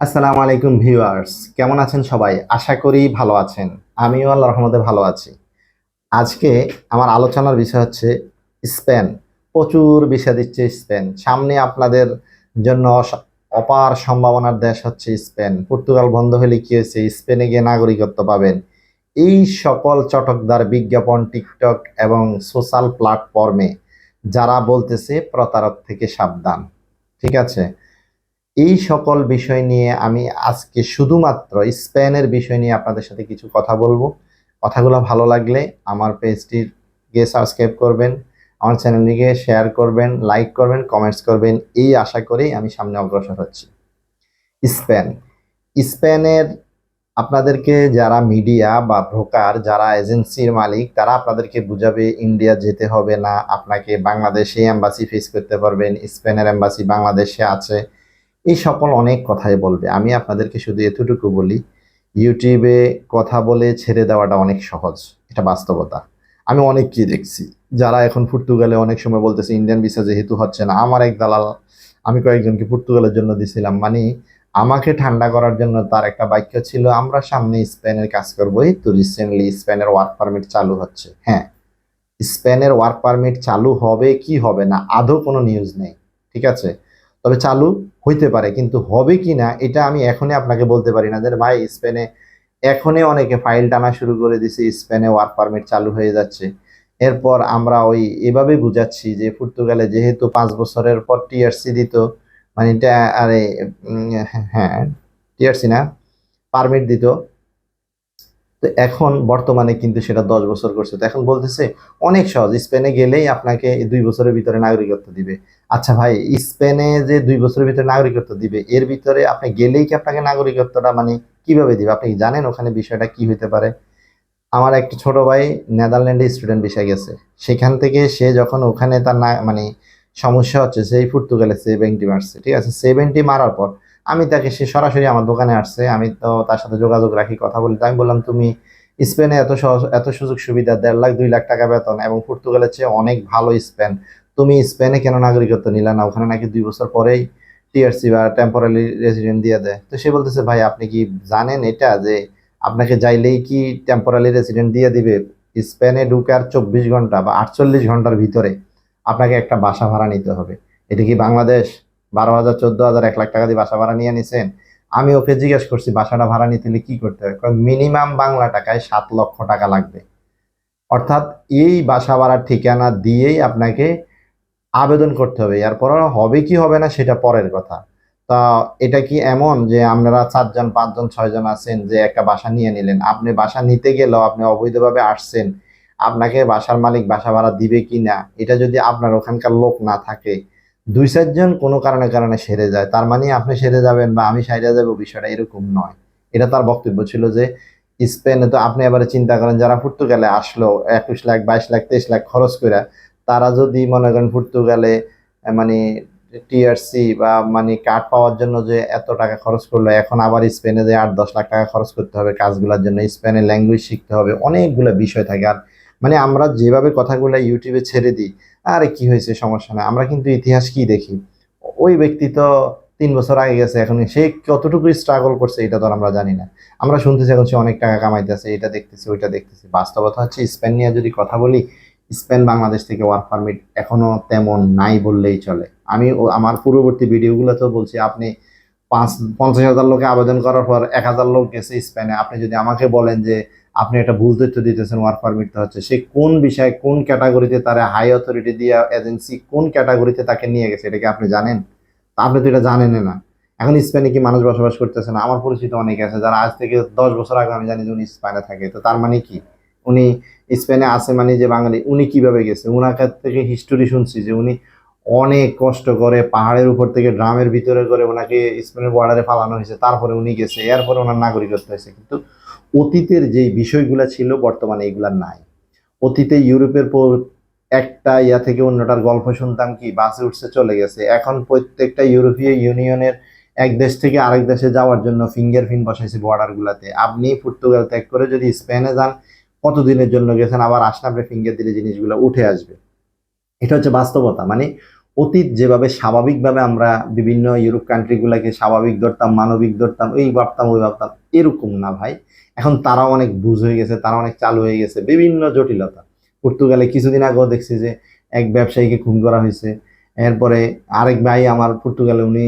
আসসালামু আলাইকুম ভিউয়ার্স, কেমন আছেন সবাই? আশা করি ভালো আছেন। আমিও আল্লাহর রহমতে ভালো আছি। আজকে আমার আলোচনার বিষয় হচ্ছে স্পেন। প্রচুর ভিসা দিচ্ছে স্পেন। সামনে আপনাদের জন্য অপার সম্ভাবনার দেশ হচ্ছে স্পেন। পর্তুগাল বন্ধ হলে কি হয়েছে? স্পেনে গিয়ে নাগরিকত্ব পাবেন। এই সকল চটকদার বিজ্ঞাপন টিকটক এবং সোশ্যাল প্ল্যাটফর্মে যারা বলতেছে প্রতারক থেকে সাবধান। ঠিক আছে? এই সকল বিষয় নিয়ে আমি আজকে শুধুমাত্র স্পেনের বিষয় নিয়ে আপনাদের সাথে কিছু কথা বলবো। কথাগুলো ভালো লাগলে আমার পেজটিকে সাবস্ক্রাইব করবেন, আমার চ্যানেলটিকে শেয়ার করবেন, লাইক করবেন, কমেন্টস করবেন, এই আশা করেই আমি সামনে অগ্রসর হচ্ছি। স্পেন স্পেনের আপনাদেরকে যারা মিডিয়া বা ব্রোকার, যারা এজেন্সির মালিক, তারা আপনাদেরকে বুঝাবে ইন্ডিয়া যেতে হবে না, আপনাকে বাংলাদেশে এম্বাসি ফেস করতে পারবেন, স্পেনের এম্বাসি বাংলাদেশে আছে, এই সকল অনেক কথাই বলবে। আমি আপনাদেরকে শুধু এতটুকু বলি, ইউটিউবে কথা বলে ছেড়ে দেওয়াটা অনেক সহজ, এটা বাস্তবতা। আমি অনেককেই দেখছি যারা এখন পর্তুগালে অনেক সময় বলতেছে ইন্ডিয়ান ভিসা যেহেতু হচ্ছে না। আমার এক দালাল, আমি কয়েকজনকে পর্তুগালের জন্য দিছিলাম, মানে আমাকে ঠান্ডা করার জন্য তার একটা বাক্য ছিল, আমরা সামনে স্পেনের কাজ করবো। এই তো রিসেন্টলি স্পেনের ওয়ার্ক পারমিট চালু হচ্ছে। হ্যাঁ, স্পেনের ওয়ার্ক পারমিট চালু হবে কি হবে না আদৌ কোনো নিউজ নেই। ঠিক আছে, তবে চালু হইতে পারে, কিন্তু হবে কি না এটা আমি এখনই আপনাকে বলতে পারি না। যে ভাই স্পেনে এখনই অনেকে ফাইল টানা শুরু করে দিছে, স্পেনে ওয়ার্ক পারমিট চালু হয়ে যাচ্ছে। এরপর আমরা ওই এভাবে বুঝাচ্ছি যে পর্তুগালে যেহেতু 5 বছরের পর টিআরসি দিত, মানে এটা আরে হ্যাঁ, টিআরসি না, পারমিট দিত। তো এখন বর্তমানে কিন্তু সেটা 10 বছর করছে। তো এখন বলতেছে অনেক সহজ, স্পেনে গেলেই আপনাকে এই 2 বছরের ভিতরে নাগরিকত্ব দিবে। আচ্ছা ভাই, স্পেনে যে 2 বছরের ভিতরে নাগরিকত্ব দিবে, এর ভিতরে আপনি গেলেই কি আপনাকে নাগরিকত্বটা মানে কিভাবে দিবে? আপনি কি জানেন ওখানে বিষয়টা কি হইতে পারে? আমার একটা ছোট ভাই নেদারল্যান্ডে স্টুডেন্ট ভিসা গেছে। সেখান থেকে সে যখন ওখানে তার না মানে সমস্যা হচ্ছে, সেই পর্তুগালে 70 মারছে। ঠিক আছে, 70 মারার পর আমি তাকে, সে সরাসরি আমার দোকানে আসছে, আমি তো তার সাথে যোগাযোগ রাখি, কথা বলি। তাই আমি বললাম, তুমি স্পেনে এত সহজ, এত সুযোগ সুবিধা, 1.5 লাখ 2 লাখ টাকা বেতন এবং পর্তুগালের চেয়ে অনেক ভালো স্পেন, তুমি স্পেনে কেন নাগরিকত্ব নিলে না? ওখানে নাকি 2 বছর পরেই টিআরসি বা টেম্পোরারি রেসিডেন্ট দিয়ে দেয়। তো সে বলতেছে, ভাই আপনি কি জানেন এটা যে আপনাকে যাইলেই কি টেম্পোরারি রেসিডেন্ট দিয়ে দিবে? স্পেনে ঢুকার 24 ঘন্টা বা 48 ঘন্টার ভিতরে আপনাকে একটা বাসা ভাড়া নিতে হবে। এটা কি বাংলাদেশ? 12,000 14,000 1 লাখ টাকা দিয়ে বাসা ভাড়া নিয়ে নিছেন? আমি ওকে জিজ্ঞেস করছি বাসাটা ভাড়া নিতে হলে কি করতে হবে, মিনিমাম বাংলা টাকায় 7 লক্ষ টাকা লাগবে। অর্থাৎ এই বাসা ভাড়ার ঠিকানা দিয়েই আপনাকে আবেদন করতে হবে। এরপর হবে কি হবে না সেটা পরের কথা। তা এটা কি এমন যে আপনারা 4 জন 5 জন 6 জন আছেন যে একটা বাসা নিয়ে নিলেন, আপনি বাসা নিতে গেলেও আপনি অবৈধভাবে আসছেন, আপনাকে বাসার মালিক বাসা ভাড়া দিবে কি না এটা যদি আপনার ওখানকার লোক না থাকে, 2 4 জন কোনো কারণে কারণে সেরে যায়, তার মানে আপনি সেরে যাবেন বা আমি সাইরে যাবো, বিষয়টা এরকম নয়। এটা তার বক্তব্য ছিল যে স্পেনে তো আপনি এবারে চিন্তা করেন যারা পর্তুগালে আসলো 21 লাখ 22 লাখ 23 লাখ খরচ করে, তারা যদি মনে করেন পর্তুগালে মানে টিআরসি বা মানে কার্ড পাওয়ার জন্য যে এত টাকা খরচ করলো, এখন আবার স্পেনে যে 8 10 লাখ টাকা খরচ করতে হবে কাজগুলোর জন্য, স্পেনের ল্যাঙ্গুয়েজ শিখতে হবে, অনেকগুলো বিষয় থাকে। আর মানে আমরা যেভাবে কথাগুলো ইউটিউবে ছেড়ে দিই, আরে কি হয়েছে সমস্যা না, আমরা কিন্তু ইতিহাস কি দেখি, ওই ব্যক্তি তো 3 বছর আগে গেছে, এখন সে কতটুকু স্ট্রাগল করছে এটা তো আর আমরা জানি না। আমরা শুনতেছি এখন সে অনেক টাকা কামাইতেছে, এটা দেখতেছি ওইটা দেখতেছি। বাস্তবতা হচ্ছে স্পেন নিয়ে যদি কথা বলি, স্পেন বাংলাদেশ থেকে ওয়ার্ক পারমিট এখনো তেমন নাই বললেই চলে। আমি আমার পূর্ববর্তী ভিডিওগুলোতেও বলছি, আপনি 50,000 লোকে আবেদন করার পর 1,000 লোক গেছে স্পেনে, আপনি যদি আমাকে বলেন যে আপনি একটা ভুল তথ্য দিতেছেন, ওয়ার্ক পারমিট হচ্ছে, সে কোন বিষয়ে কোন ক্যাটাগরিতে তার হাই অথরিটি দিয়ে এজেন্সি কোন ক্যাটাগরিতে তাকে নিয়ে গেছে এটা কি আপনি জানেন? তা আপনি তো এটা জানেন না। এখন স্পেনে কি মানুষ বসবাস করতেছে না? আমার পরিচিত অনেক আছে যারা আজ থেকে 10 বছর আগে আমি জানি যে উনি স্পেনে থাকে। তো তার মানে কি উনি স্পেনে আছে মানে যে বাঙালি? উনি কিভাবে গেছে? উনার কাছ থেকে হিস্টোরি শুনছি যে উনি অনেক কষ্ট করে পাহাড়ের উপর থেকে ড্রামের ভিতরে করে ওনাকে স্পেনের বর্ডারে ফালানো হয়েছে, তারপরে উনি গেছে, এরপরে ওনার নাগরিকত্ব হয়েছে। কিন্তু অতীতের যেই বিষয়গুলো ছিল বর্তমানে এগুলা নাই। অতীতে ইউরোপের পর একটা ইয়া থেকে অন্যটার গল্প শুনতাম কি বাসে উঠছে চলে গেছে, এখন প্রত্যেকটা ইউরোপীয় ইউনিয়নের এক দেশ থেকে আরেক দেশে যাওয়ার জন্য ফিঙ্গার প্রিন্ট বসাইছে বর্ডার গুলাতে। আপনি পর্তুগাল ত্যাগ করে যদি স্পেনে যান, কতদিনের জন্য গেছেন, আবার আসলে আপনি ফিঙ্গার দিলে জিনিসগুলো উঠে আসবে। এটা হচ্ছে বাস্তবতা। মানে অতীত যেভাবে স্বাভাবিকভাবে আমরা বিভিন্ন ইউরোপ কান্ট্রিগুলোকে স্বাভাবিক ধরতাম, মানবিক ধরতাম, এই ভাবতাম ওই ভাবতাম, এরকম না ভাই। এখন তারাও অনেক বুঝ হয়ে গেছে, তারা অনেক চালু হয়ে গেছে, বিভিন্ন জটিলতা। পর্তুগালে কিছুদিন আগেও দেখছি যে এক ব্যবসায়ীকে খুন করা হয়েছে। এরপরে আরেক ভাই আমার পর্তুগালে, উনি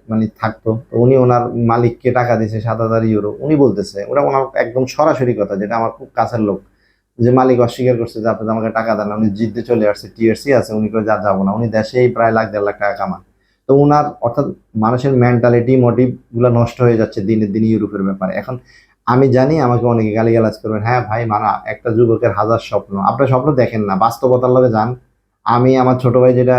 মানে থাকতো, তো উনি ওনার মালিককে টাকা দিয়েছে 7,000 ইউরো। উনি বলতেছে, ওটা ওনার একদম সরাসরি কথা, যেটা আমার খুব কাছের লোক, যে মালিক অস্বীকার করছে যে আপনি তো আমাকে টাকা দেন না। উনি জিদ্দে চলে আসছে, টিআরসি আছে, উনি করে যা যাবো না, উনি দেশেই প্রায় লাখ দেড় লাখ টাকা কামান। তো উনার অর্থাৎ মানুষের মেন্টালিটি মোটিভ গুলা নষ্ট হয়ে যাচ্ছে দিনের দিন ইউরোপের ব্যাপারে। এখন আমি জানি আমাকে অনেকে গালিগালাজ করবেন, হ্যাঁ ভাই মানা, একটা যুবকের হাজার স্বপ্ন, আপনার স্বপ্ন দেখেন না, বাস্তবতার লগে যান। আমি আমার ছোট ভাই যেটা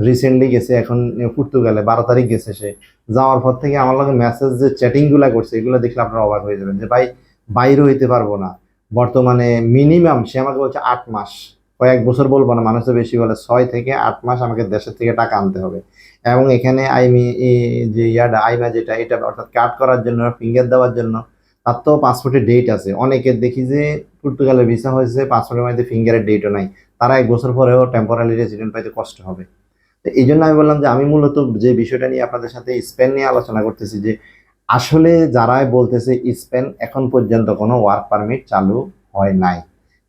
রিসেন্টলি গেছে এখন পর্তুগালে, 12 তারিখ গেছে সে। যাওয়ার পর থেকে আমার লগে মেসেজ যে চ্যাটিং গুলা করছে, এগুলো দেখলে আপনারা অবাক হয়ে যাবেন যে ভাই বাইরে হইতে পারবো না বর্তমানে। মিনিমাম সে আমাকে বলছে 8 মাস, কয়েক বছর বলবো না, মানুষ তো বেশি বলে, 6 থেকে 8 মাস আমাকে দেশের থেকে টাকা আনতে হবে। এবং এখানে আইমি যে ইয়াটা আইমা যেটা, এটা অর্থাৎ কাট করার জন্য, ফিঙ্গার দেওয়ার জন্য, তার তো পাসপোর্টের ডেট আছে। অনেকের দেখি যে পর্তুগালের ভিসা হয়েছে, পাসপোর্টের মধ্যে ফিঙ্গারের ডেটও নাই, তারা 1 বছর পরেও টেম্পোরারি রেসিডেন্ট পাইতে কষ্ট হবে। তো এই জন্য আমি বললাম যে আমি মূলত যে বিষয়টা নিয়ে আপনাদের সাথে স্পেন নিয়ে আলোচনা করতেছি, যে আসলে যারাই বলতেছে স্পেন এখন পর্যন্ত কোনো ওয়ার্ক পারমিট চালু হয় নাই।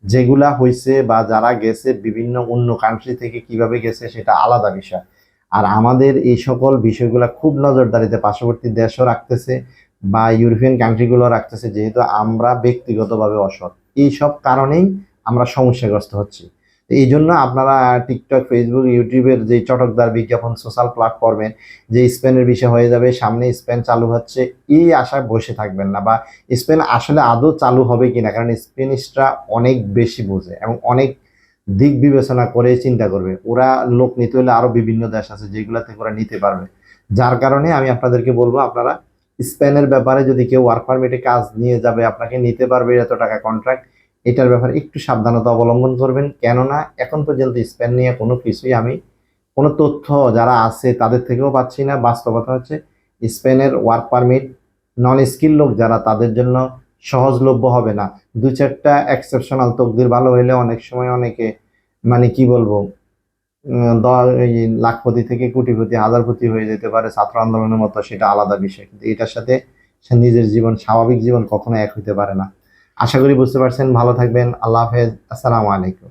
যেগুলা হয়েছে বা যারা গেছে বিভিন্ন অন্য কান্ট্রি থেকে কিভাবে গেছে সেটা আলাদা বিষয়। আর আমাদের এই সকল বিষয়গুলা খুব নজরদারিতে পার্শ্ববর্তী দেশও রাখতেছে বা ইউরোপিয়ান কান্ট্রিগুলো রাখতেছে, যেহেতু আমরা ব্যক্তিগতভাবে অসৎ। এই সব কারণেই আমরা সমস্যাগ্রস্ত হচ্ছি। তো এই জন্য আপনারা টিকটক, ফেসবুক, ইউটিউবের যে চটকদার বিজ্ঞাপন, সোশ্যাল প্ল্যাটফর্মে যে স্পেনের বিষয় হয়ে যাবে, সামনে স্পেন চালু হচ্ছে, এই আশায় বসে থাকবেন না। বা স্পেন আসলে আদৌ চালু হবে কিনা, কারণ স্পেনিশরা অনেক বেশি বোঝে এবং অনেক দিক বিবেচনা করে চিন্তা করবে। ওরা লোক নিতে হলে আরো বিভিন্ন দেশ আছে যেগুলা থেকে ওরা নিতে পারবে। যার কারণে আমি আপনাদেরকে বলবো, আপনারা স্পেনের ব্যাপারে যদি কেউ ওয়ার্ক পারমিটে কাজ নিয়ে যাবে, আপনাকে নিতে পারবে এত টাকা কন্ট্রাক্ট, এটার ব্যাপারে একটু সাবধানতা অবলম্বন করবেন। কেননা এখন পর্যন্ত স্পেন নিয়ে কোনো কিছুই আমি কোনো তথ্য যারা আছে তাদের থেকেও পাচ্ছি না। বাস্তবতা হচ্ছে স্পেনের ওয়ার্ক পারমিট নন স্কিল লোক যারা, তাদের জন্য সহজলভ্য হবে না। দু চারটা এক্সেপশনাল তকদির ভালো হইলে অনেক সময় অনেকে, মানে কি বলবো, এই লাখপতি থেকে কোটিপতি, হাজারপতি হয়ে যেতে পারে ছাত্র আন্দোলনের মতো, সেটা আলাদা বিষয়। কিন্তু এটার সাথে সে নিজের জীবন, স্বাভাবিক জীবন কখনো এক হইতে পারে না। আশা করি বুঝতে পারছেন। ভালো থাকবেন। আল্লাহ হাফেজ। আসসালামু আলাইকুম।